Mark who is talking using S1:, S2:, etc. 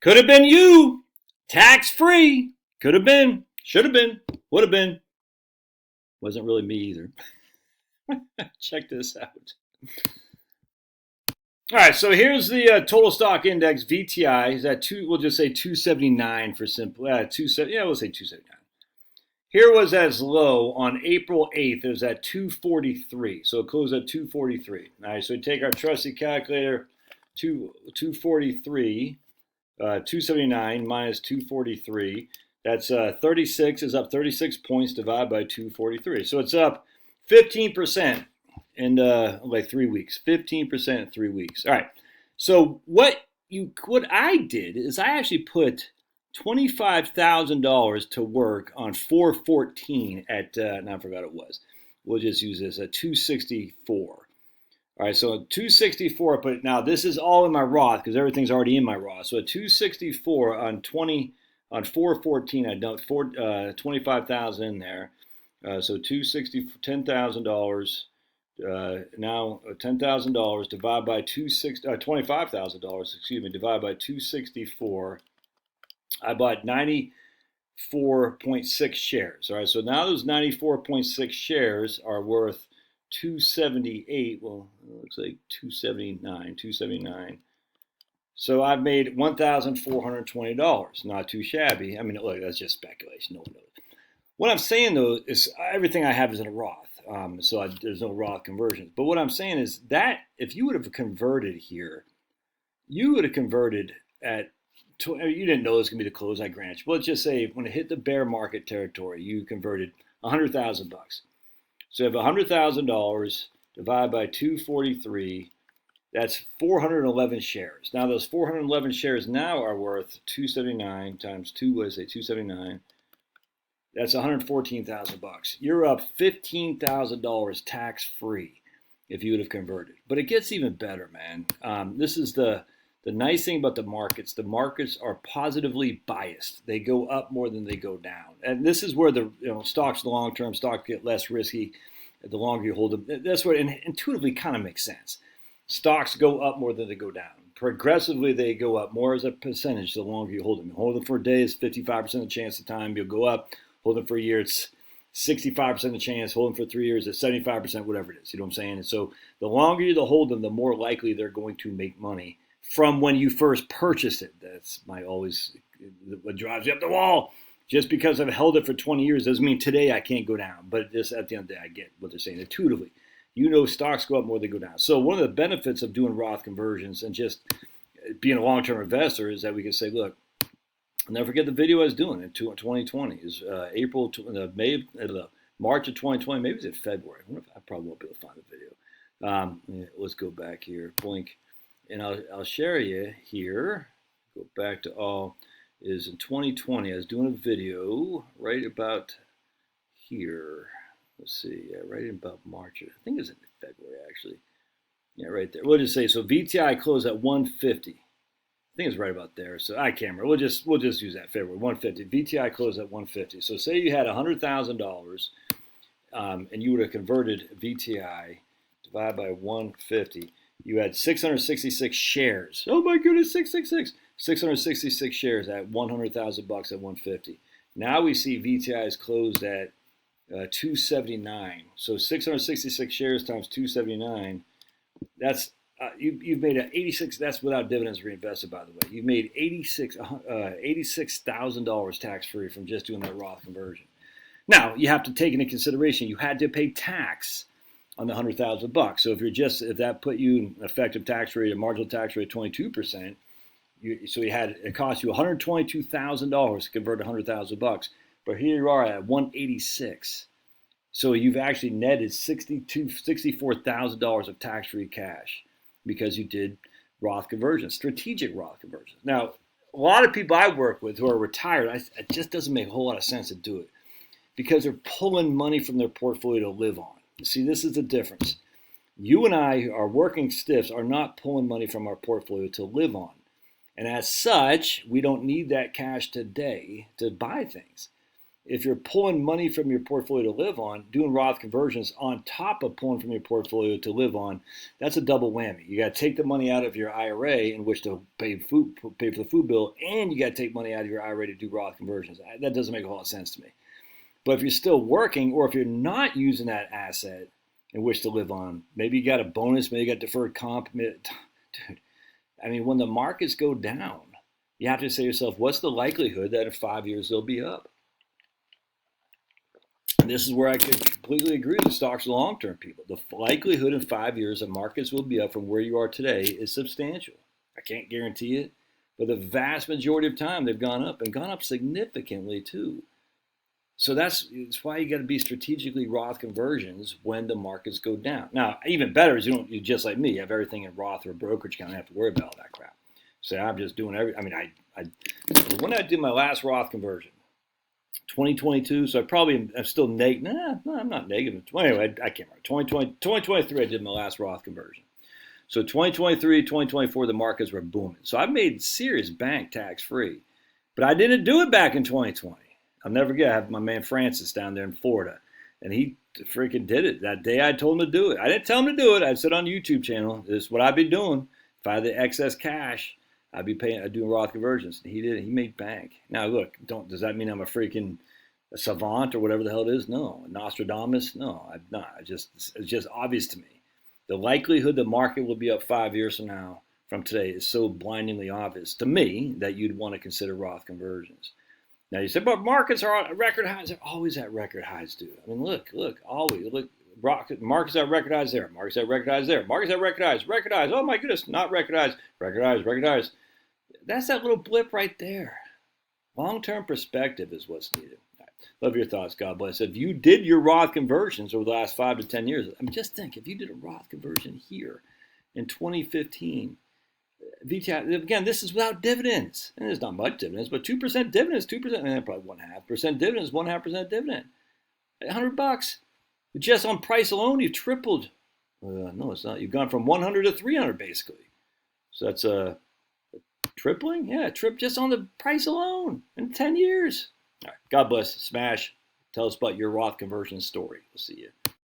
S1: Could have been you. Tax-free. Could have been. Should have been. Would have been. Wasn't really me either. Check this out. All right, so here's the total stock index, VTI, is at we'll just say 279 for simple, we'll say 279. Here was as low on April 8th, it was at 243, so it closed at 243. All right, so we take our trusty calculator, 243, 279 minus 243, that's 36, is up 36 points divided by 243. So it's up 15%. In like 3 weeks, 15% in 3 weeks. All right. So what I did is I actually put $25,000 to work on 414 at now I forgot what it was. We'll just use this at 264. All right. So 264. But now this is all in my Roth because everything's already in my Roth. So at 264 on 414, I dumped $25,000 in there. So 260, $10,000. Now $10,000 divided by $25,000, divided by 264. I bought 94.6 shares. All right, so now those 94.6 shares are worth 278. Well, it looks like 279. So I've made $1,420. Not too shabby. I mean, look, that's just speculation. No one knows. What I'm saying though is everything I have is in a Roth. There's no Roth conversions. But what I'm saying is that if you would have converted here, you would have converted at, you didn't know it was going to be the close, I grant you. But let's just say when it hit the bear market territory, you converted $100,000. So you have $100,000 divided by 243, that's 411 shares. Now those 411 shares now are worth 279 times 279. That's $114,000. You're up $15,000 tax-free if you would have converted. But it gets even better, man. This is the nice thing about the markets. The markets are positively biased. They go up more than they go down. And this is where the stocks, the long-term stocks get less risky the longer you hold them. That's where it intuitively kind of makes sense. Stocks go up more than they go down. Progressively, they go up more as a percentage the longer you hold them. Hold them for a day is 55% of the chance of the time you'll go up. Hold them for a year, it's 65% of the chance. Hold them for 3 years, it's 75%, whatever it is. You know what I'm saying? And so the longer you hold them, the more likely they're going to make money from when you first purchased it. That's what drives you up the wall. Just because I've held it for 20 years doesn't mean today I can't go down. But just at the end of the day, I get what they're saying intuitively. Stocks go up more than they go down. So one of the benefits of doing Roth conversions and just being a long-term investor is that we can say, look, I'll never forget the video I was doing in 2020. It was March of 2020. Maybe it was in February. I probably won't be able to find the video. Let's go back here. Blink. And I'll share you here. Go back to is in 2020. I was doing a video right about here. Let's see. Yeah, right about March. I think it was in February, actually. Yeah, right there. We'll just say, so VTI closed at 150. I think it's right about there. So I can't remember. We'll just use that February 150. VTI closed at 150. So say you had $100,000 and you would have converted VTI divided by 150. You had 666 shares. Oh my goodness, 666. 666 shares at $100,000 at 150. Now we see VTI is closed at 279. So 666 shares times 279. That's you've made an 86. That's without dividends reinvested, by the way. You've made $86,000 tax free from just doing that Roth conversion. Now you have to take into consideration you had to pay tax on the $100,000. So if that put you in effective tax rate, a marginal tax rate of 22%, it cost you $122,000 to convert $100,000. But here you are at 186. So you've actually netted $64,000 of tax-free cash because you did Roth conversions, strategic Roth conversions. Now, a lot of people I work with who are retired, it just doesn't make a whole lot of sense to do it because they're pulling money from their portfolio to live on. See, this is the difference. You and I, our working stiffs, are not pulling money from our portfolio to live on. And as such, we don't need that cash today to buy things. if you're pulling money from your portfolio to live on, doing Roth conversions on top of pulling from your portfolio to live on, that's a double whammy. You got to take the money out of your IRA in which to pay for the food bill, and you got to take money out of your IRA to do Roth conversions. That doesn't make a whole lot of sense to me. But if you're still working, or if you're not using that asset in which to live on, maybe you got a bonus, maybe you got deferred comp. Dude, I mean, when the markets go down, you have to say to yourself, what's the likelihood that in 5 years they'll be up? And this is where I could completely agree with stocks long-term people. The likelihood in 5 years that markets will be up from where you are today is substantial. I can't guarantee it, but the vast majority of time they've gone up, and gone up significantly too. So that's why you got to be strategically Roth conversions when the markets go down. Now, even better is you just like me, you have everything in Roth or brokerage account. You don't have to worry about all that crap. So I'm just doing when did I do my last Roth conversion? 2022. So I'm still negative. No, I'm not negative. Anyway, I can't remember. 2023, I did my last Roth conversion. So 2023, 2024, the markets were booming. So I made serious bank tax free, but I didn't do it back in 2020. I'll never forget. I have my man Francis down there in Florida, and he freaking did it that day I told him to do it. I didn't tell him to do it. I said on the YouTube channel, this is what I'd be doing. If I had the excess cash, I'd be doing Roth conversions. And he did it. He made bank. Now look, does that mean I'm a freaking savant or whatever the hell it is? No. Nostradamus? No, I'm not. It's just obvious to me. The likelihood the market will be up 5 years from today is so blindingly obvious to me that you'd want to consider Roth conversions. Now you say, but markets are at record highs. They're always at record highs, dude. I mean, look, always. Look, markets at record highs there. Markets at record highs there. Markets at record highs. Record highs. Oh my goodness, not record highs. Record highs. Record highs. That's that little blip right there. Long-term perspective is what's needed. Right. Love your thoughts. God bless. If you did your Roth conversions over the last 5 to 10 years, I mean, just think, if you did a Roth conversion here in 2015, again, this is without dividends. And there's not much dividends, but 2% dividends, 2%, probably 1.5% dividends, 1.5% dividend. $100. Just on price alone, you've tripled. No, it's not. You've gone from 100 to 300, basically. So that's a tripling? Yeah, just on the price alone in 10 years. All right, God bless. Smash. Tell us about your Roth conversion story. We'll see you.